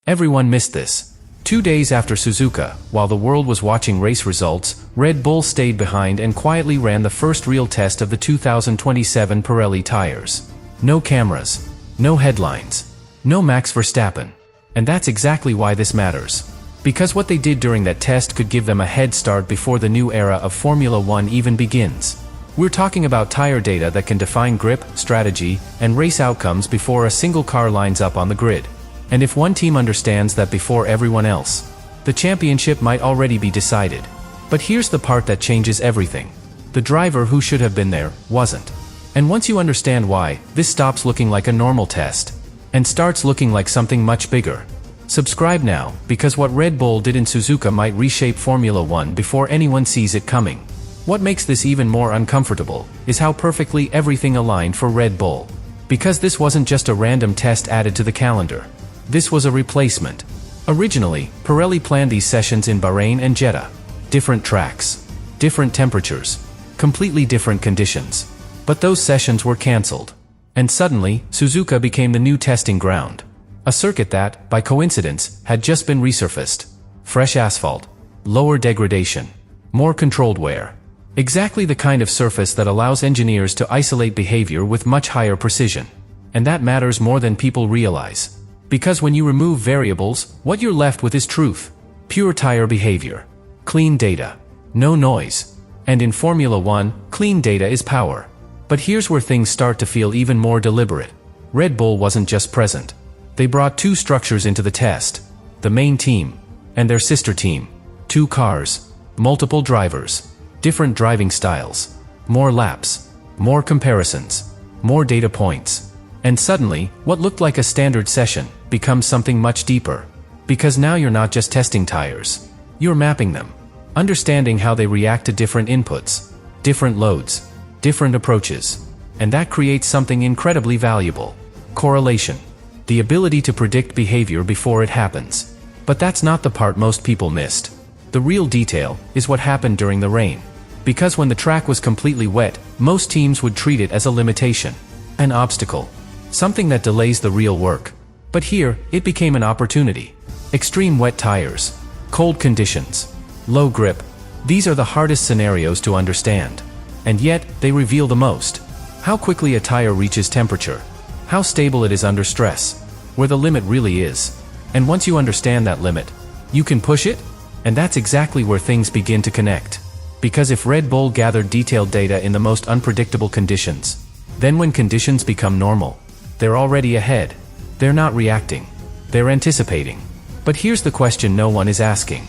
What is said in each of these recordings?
Everyone missed this. 2 days after Suzuka, while the world was watching race results, Red Bull stayed behind and quietly ran the first real test of the 2027 Pirelli tires. No cameras. No headlines. No Max Verstappen. And that's exactly why this matters. Because what they did during that test could give them a head start before the new era of Formula One even begins. We're talking about tire data that can define grip, strategy, and race outcomes before a single car lines up on the grid. And if one team understands that before everyone else, the championship might already be decided. But here's the part that changes everything. The driver who should have been there wasn't. And once you understand why, this stops looking like a normal test and starts looking like something much bigger. Subscribe now, because what Red Bull did in Suzuka might reshape Formula One before anyone sees it coming. What makes this even more uncomfortable is how perfectly everything aligned for Red Bull. Because this wasn't just a random test added to the calendar. This was a replacement. Originally, Pirelli planned these sessions in Bahrain and Jeddah. Different tracks, different temperatures, completely different conditions. But those sessions were cancelled. And suddenly, Suzuka became the new testing ground. A circuit that, by coincidence, had just been resurfaced. Fresh asphalt, lower degradation, more controlled wear. Exactly the kind of surface that allows engineers to isolate behavior with much higher precision. And that matters more than people realize. Because when you remove variables, what you're left with is truth. Pure tire behavior. Clean data. No noise. And in Formula One, clean data is power. But here's where things start to feel even more deliberate. Red Bull wasn't just present. They brought two structures into the test. The main team. And their sister team. 2 cars. Multiple drivers. Different driving styles. More laps. More comparisons. More data points. And suddenly, what looked like a standard session becomes something much deeper. Because now you're not just testing tires. You're mapping them. Understanding how they react to different inputs. Different loads. Different approaches. And that creates something incredibly valuable. Correlation. The ability to predict behavior before it happens. But that's not the part most people missed. The real detail is what happened during the rain. Because when the track was completely wet, most teams would treat it as a limitation. An obstacle. Something that delays the real work. But here, it became an opportunity. Extreme wet tires. Cold conditions. Low grip. These are the hardest scenarios to understand. And yet, they reveal the most. How quickly a tire reaches temperature. How stable it is under stress. Where the limit really is. And once you understand that limit, you can push it? And that's exactly where things begin to connect. Because if Red Bull gathered detailed data in the most unpredictable conditions, then when conditions become normal, they're already ahead. They're not reacting. They're anticipating. But here's the question no one is asking.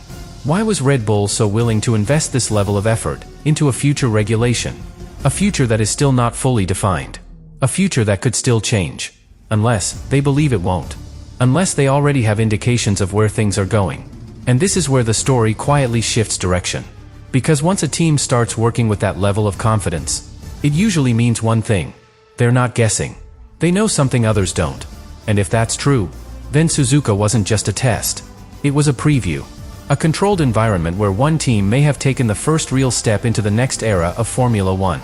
Why was Red Bull so willing to invest this level of effort into a future regulation? A future that is still not fully defined. A future that could still change. Unless they believe it won't. Unless they already have indications of where things are going. And this is where the story quietly shifts direction. Because once a team starts working with that level of confidence, it usually means one thing. They're not guessing. They know something others don't. And if that's true, then Suzuka wasn't just a test. It was a preview. A controlled environment where one team may have taken the first real step into the next era of Formula One.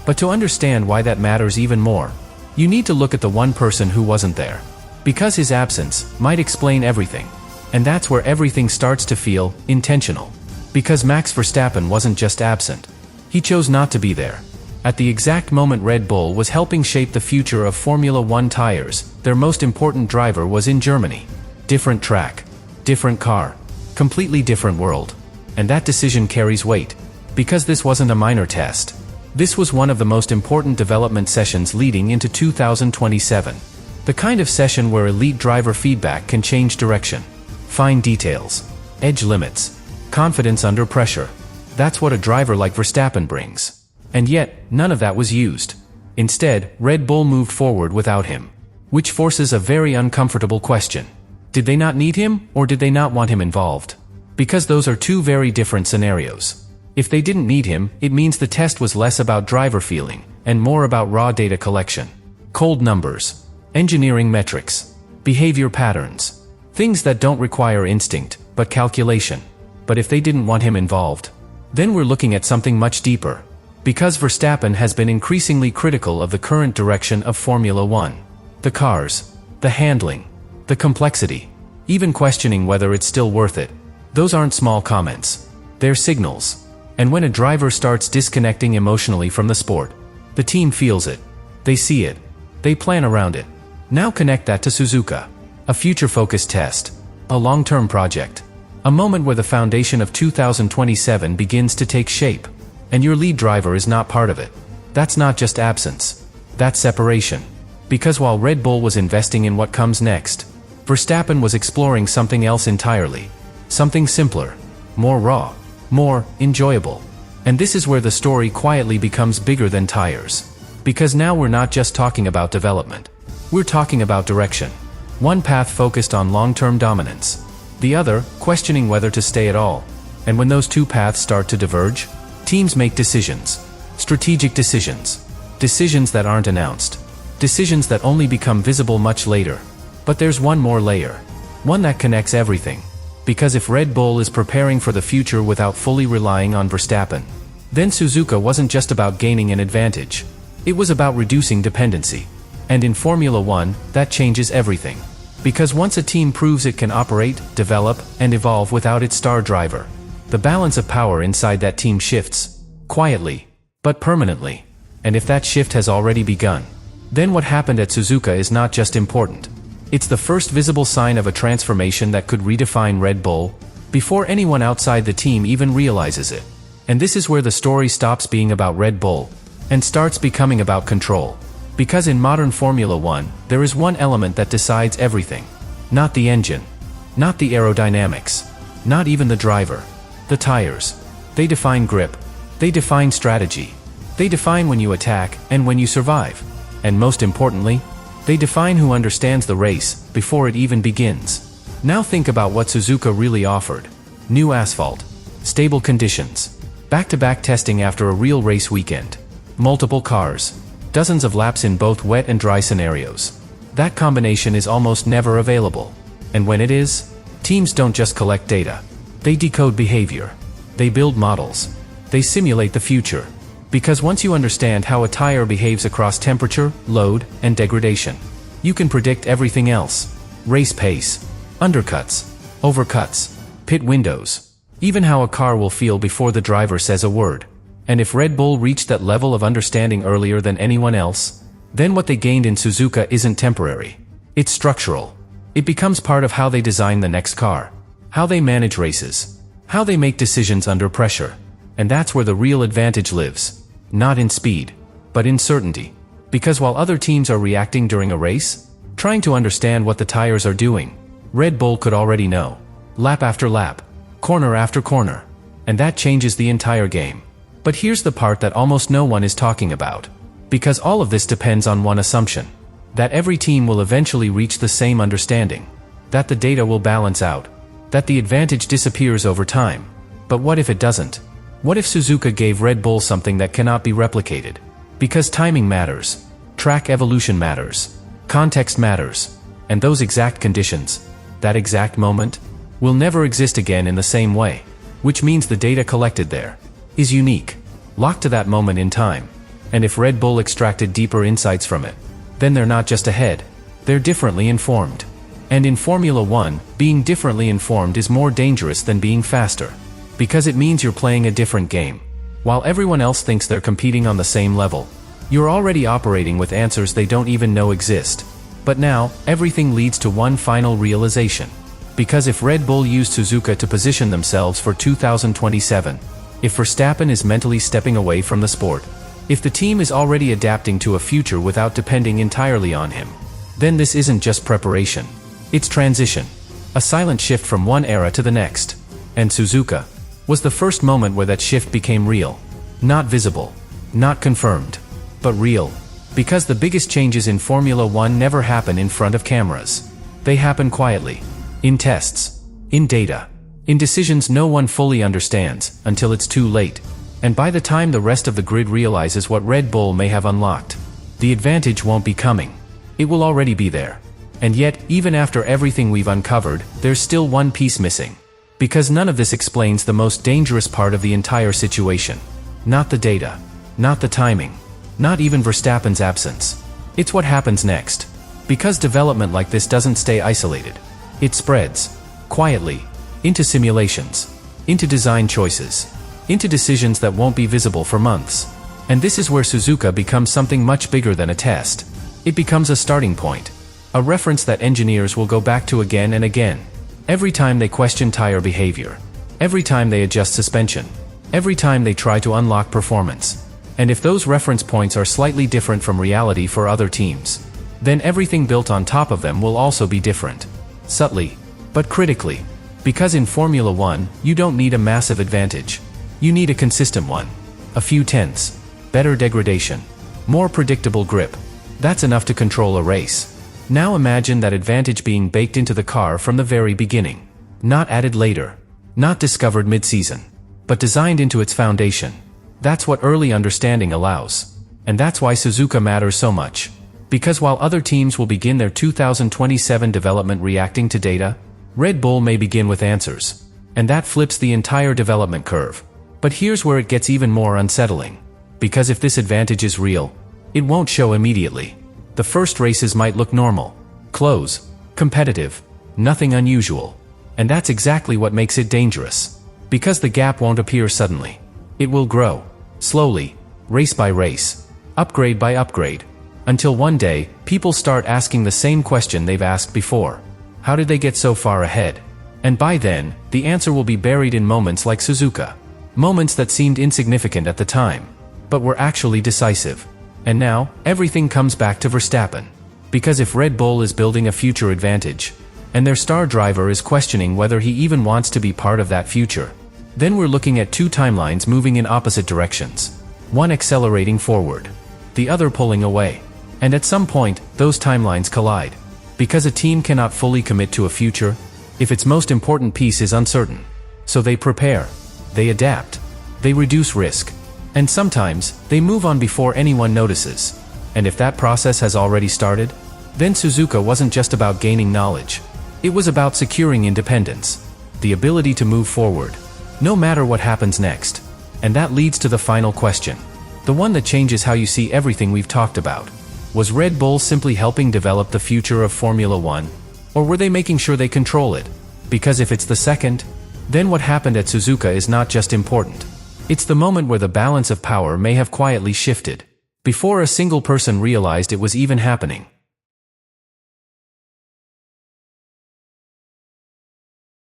But to understand why that matters even more, you need to look at the one person who wasn't there. Because his absence might explain everything. And that's where everything starts to feel intentional. Because Max Verstappen wasn't just absent. He chose not to be there. At the exact moment Red Bull was helping shape the future of Formula One tires, their most important driver was in Germany. Different track. Different car. Completely different world. And that decision carries weight. Because this wasn't a minor test. This was one of the most important development sessions leading into 2027. The kind of session where elite driver feedback can change direction. Fine details. Edge limits. Confidence under pressure. That's what a driver like Verstappen brings. And yet, none of that was used. Instead, Red Bull moved forward without him. Which forces a very uncomfortable question. Did they not need him, or did they not want him involved? Because those are two very different scenarios. If they didn't need him, it means the test was less about driver feeling, and more about raw data collection. Cold numbers. Engineering metrics. Behavior patterns. Things that don't require instinct, but calculation. But if they didn't want him involved, then we're looking at something much deeper. Because Verstappen has been increasingly critical of the current direction of Formula One. The cars. The handling. The complexity. even questioning whether it's still worth it. Those aren't small comments. They're signals. And when a driver starts disconnecting emotionally from the sport, the team feels it. They see it. They plan around it. Now connect that to Suzuka. A future-focused test. A long-term project. A moment where the foundation of 2027 begins to take shape. And your lead driver is not part of it. That's not just absence. That's separation. Because while Red Bull was investing in what comes next, Verstappen was exploring something else entirely. Something simpler. More raw. More enjoyable. And this is where the story quietly becomes bigger than tires. Because now we're not just talking about development. We're talking about direction. One path focused on long-term dominance. The other, questioning whether to stay at all. And when those two paths start to diverge, teams make decisions. Strategic decisions. Decisions that aren't announced. Decisions that only become visible much later. But there's one more layer. One that connects everything. Because if Red Bull is preparing for the future without fully relying on Verstappen, then Suzuka wasn't just about gaining an advantage. It was about reducing dependency. And in Formula One, that changes everything. Because once a team proves it can operate, develop, and evolve without its star driver, the balance of power inside that team shifts. Quietly. But permanently. And if that shift has already begun, then what happened at Suzuka is not just important. It's the first visible sign of a transformation that could redefine Red Bull, before anyone outside the team even realizes it. And this is where the story stops being about Red Bull, and starts becoming about control. Because in modern Formula One, there is one element that decides everything. Not the engine. Not the aerodynamics. Not even the driver. The tires. They define grip. They define strategy. They define when you attack, and when you survive. And most importantly, they define who understands the race, before it even begins. Now think about what Suzuka really offered. New asphalt. Stable conditions. Back-to-back testing after a real race weekend. Multiple cars. Dozens of laps in both wet and dry scenarios. That combination is almost never available. And when it is, teams don't just collect data. They decode behavior. They build models. They simulate the future. Because once you understand how a tire behaves across temperature, load, and degradation, you can predict everything else. Race pace, undercuts, overcuts, pit windows, even how a car will feel before the driver says a word. And if Red Bull reached that level of understanding earlier than anyone else, then what they gained in Suzuka isn't temporary. It's structural. It becomes part of how they design the next car, how they manage races, how they make decisions under pressure. And that's where the real advantage lives. Not in speed, but in certainty. Because while other teams are reacting during a race, trying to understand what the tires are doing, Red Bull could already know. Lap after lap, corner after corner. And that changes the entire game. But here's the part that almost no one is talking about. Because all of this depends on one assumption. That every team will eventually reach the same understanding. That the data will balance out. That the advantage disappears over time. But what if it doesn't? What if Suzuka gave Red Bull something that cannot be replicated? Because timing matters. Track evolution matters. Context matters. And those exact conditions, that exact moment, will never exist again in the same way. Which means the data collected there is unique, locked to that moment in time. And if Red Bull extracted deeper insights from it, then they're not just ahead, they're differently informed. And in Formula One, being differently informed is more dangerous than being faster. Because it means you're playing a different game. While everyone else thinks they're competing on the same level, you're already operating with answers they don't even know exist. But now, everything leads to one final realization. Because if Red Bull used Suzuka to position themselves for 2027, if Verstappen is mentally stepping away from the sport, if the team is already adapting to a future without depending entirely on him, then this isn't just preparation. It's transition. A silent shift from one era to the next. And Suzuka was the first moment where that shift became real. Not visible. Not confirmed. But real. Because the biggest changes in Formula One never happen in front of cameras. They happen quietly. In tests. In data. In decisions no one fully understands, until it's too late. And by the time the rest of the grid realizes what Red Bull may have unlocked, the advantage won't be coming. It will already be there. And yet, even after everything we've uncovered, there's still one piece missing. Because none of this explains the most dangerous part of the entire situation. Not the data. Not the timing. Not even Verstappen's absence. It's what happens next. Because development like this doesn't stay isolated. It spreads, quietly, into simulations, into design choices, into decisions that won't be visible for months. And this is where Suzuka becomes something much bigger than a test. It becomes a starting point, a reference that engineers will go back to again and again. Every time they question tire behavior, every time they adjust suspension, every time they try to unlock performance. And if those reference points are slightly different from reality for other teams, then everything built on top of them will also be different. Subtly, but critically. Because in Formula One, you don't need a massive advantage. You need a consistent one. A few tenths, better degradation, more predictable grip. That's enough to control a race. Now imagine that advantage being baked into the car from the very beginning. Not added later. Not discovered mid-season. But designed into its foundation. That's what early understanding allows. And that's why Suzuka matters so much. Because while other teams will begin their 2027 development reacting to data, Red Bull may begin with answers. And that flips the entire development curve. But here's where it gets even more unsettling. Because if this advantage is real, it won't show immediately. The first races might look normal, close, competitive, nothing unusual. And that's exactly what makes it dangerous. Because the gap won't appear suddenly. It will grow, slowly, race by race, upgrade by upgrade, until one day, people start asking the same question they've asked before. How did they get so far ahead? And by then, the answer will be buried in moments like Suzuka. Moments that seemed insignificant at the time, but were actually decisive. And now, everything comes back to Verstappen. Because if Red Bull is building a future advantage, and their star driver is questioning whether he even wants to be part of that future, then we're looking at two timelines moving in opposite directions. One accelerating forward, the other pulling away. And at some point, those timelines collide. Because a team cannot fully commit to a future if its most important piece is uncertain. So they prepare, they adapt, they reduce risk, and sometimes they move on before anyone notices. And if that process has already started, then Suzuka wasn't just about gaining knowledge. It was about securing independence, the ability to move forward, no matter what happens next. And that leads to the final question, the one that changes how you see everything we've talked about. Was Red Bull simply helping develop the future of Formula One? Or were they making sure they control it? Because if it's the second, then what happened at Suzuka is not just important. It's the moment where the balance of power may have quietly shifted, before a single person realized it was even happening.